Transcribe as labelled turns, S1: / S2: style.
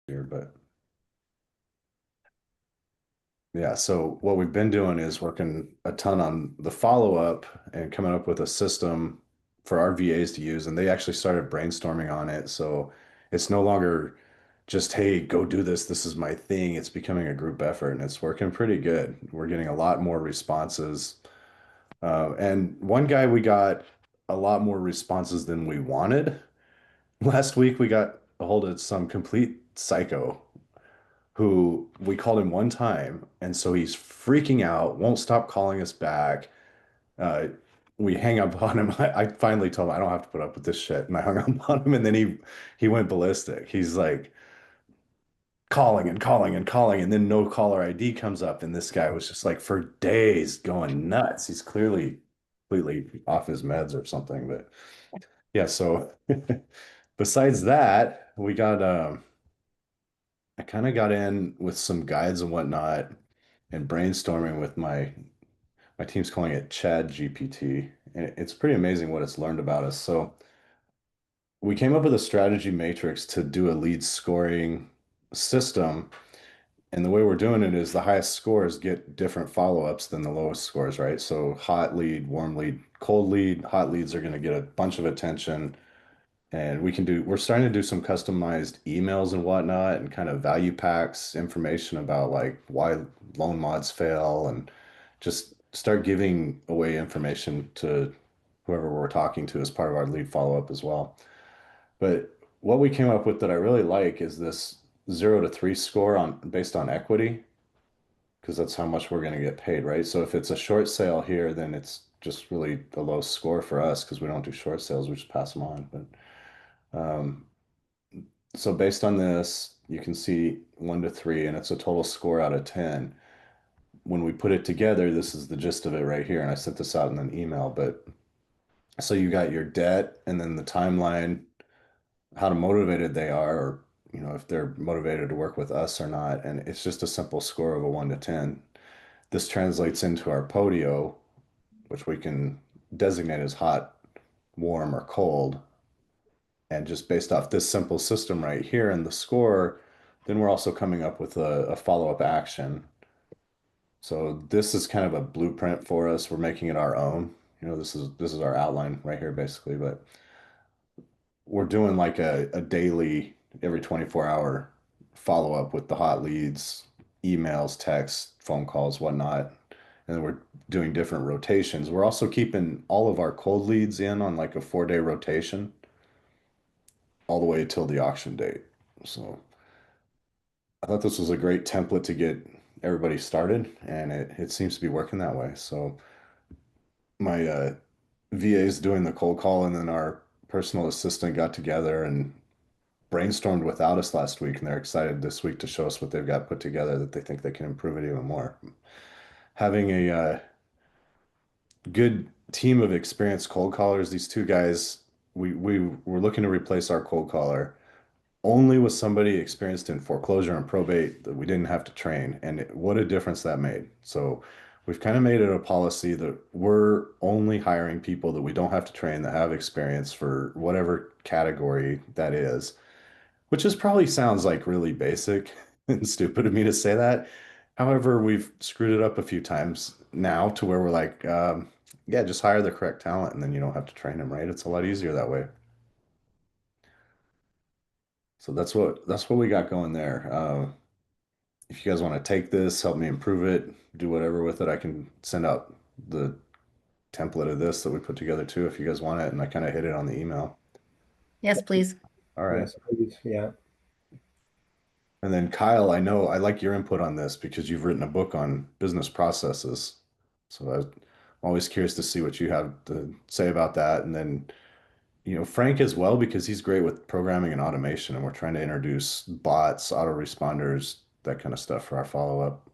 S1: here, but yeah, so what we've been doing is working a ton on the follow-up and coming up with a system for our VAs to use. And they actually started brainstorming on it. So it's no longer just, hey, go do this. This is my thing. It's becoming a group effort and it's working pretty good. We're getting a lot more responses. And one guy, we got a lot more responses than we wanted. Last week, we got a hold of some complete psycho who we called him one time, and so he's freaking out, won't stop calling us back. Uh, we hang up on him. I finally told him I don't have to put up with this shit, and I hung up on him, and then he went ballistic. He's like calling and calling and calling, and then no caller ID comes up, and this guy was just like for days going nuts. He's clearly completely off his meds or something, but yeah. So besides that, we got I kind of got in with some guides and whatnot and brainstorming with my team's calling it Chad GPT. And it's pretty amazing what it's learned about us. So we came up with a strategy matrix to do a lead scoring system. And the way we're doing it is the highest scores get different follow-ups than the lowest scores, right? So hot lead, warm lead, cold lead, hot leads are going to get a bunch of attention. And we're starting to do some customized emails and whatnot and kind of value packs, information about like why loan mods fail and just start giving away information to whoever we're talking to as part of our lead follow-up as well. But what we came up with that I really like is this 0 to 3 score on based on equity, because that's how much we're going to get paid, right? So if it's a short sale here, then it's just really a low score for us because we don't do short sales, we just pass them on. But so based on this, you can see 1 to 3, and it's a total score out of 10. When we put it together, this is the gist of it right here. And I sent this out in an email, but so you got your debt and then the timeline, how motivated they are, or if they're motivated to work with us or not. And it's just a simple score of a 1 to 10. This translates into our podio, which we can designate as hot, warm, or cold. And just based off this simple system right here and the score, then we're also coming up with a follow-up action. So this is kind of a blueprint for us. We're making it our own. This is our outline right here basically, but we're doing like a daily, every 24-hour follow-up with the hot leads, emails, texts, phone calls, whatnot. And then we're doing different rotations. We're also keeping all of our cold leads in on like a 4-day rotation all the way till the auction date. So I thought this was a great template to get everybody started, and it seems to be working that way. So my VA is doing the cold call, and then our personal assistant got together and brainstormed without us last week, and they're excited this week to show us what they've got put together that they think they can improve it even more. Having a good team of experienced cold callers, these two guys, we were looking to replace our cold caller only with somebody experienced in foreclosure and probate that we didn't have to train. And what a difference that made. So we've kind of made it a policy that we're only hiring people that we don't have to train that have experience for whatever category that is, which is probably sounds like really basic and stupid of me to say that. However, we've screwed it up a few times now to where we're like, yeah, just hire the correct talent and then you don't have to train them, right? It's a lot easier that way. So that's what we got going there. If you guys want to take this, help me improve it, do whatever with it, I can send out the template of this that we put together too if you guys want it. And I kind of hit it on the email.
S2: Yes, please.
S1: All right.
S3: Yes, please. Yeah.
S1: And then Kyle, I know I like your input on this because you've written a book on business processes. So I'm always curious to see what you have to say about that. And then, Frank as well, because he's great with programming and automation, and we're trying to introduce bots, autoresponders, that kind of stuff for our follow-up.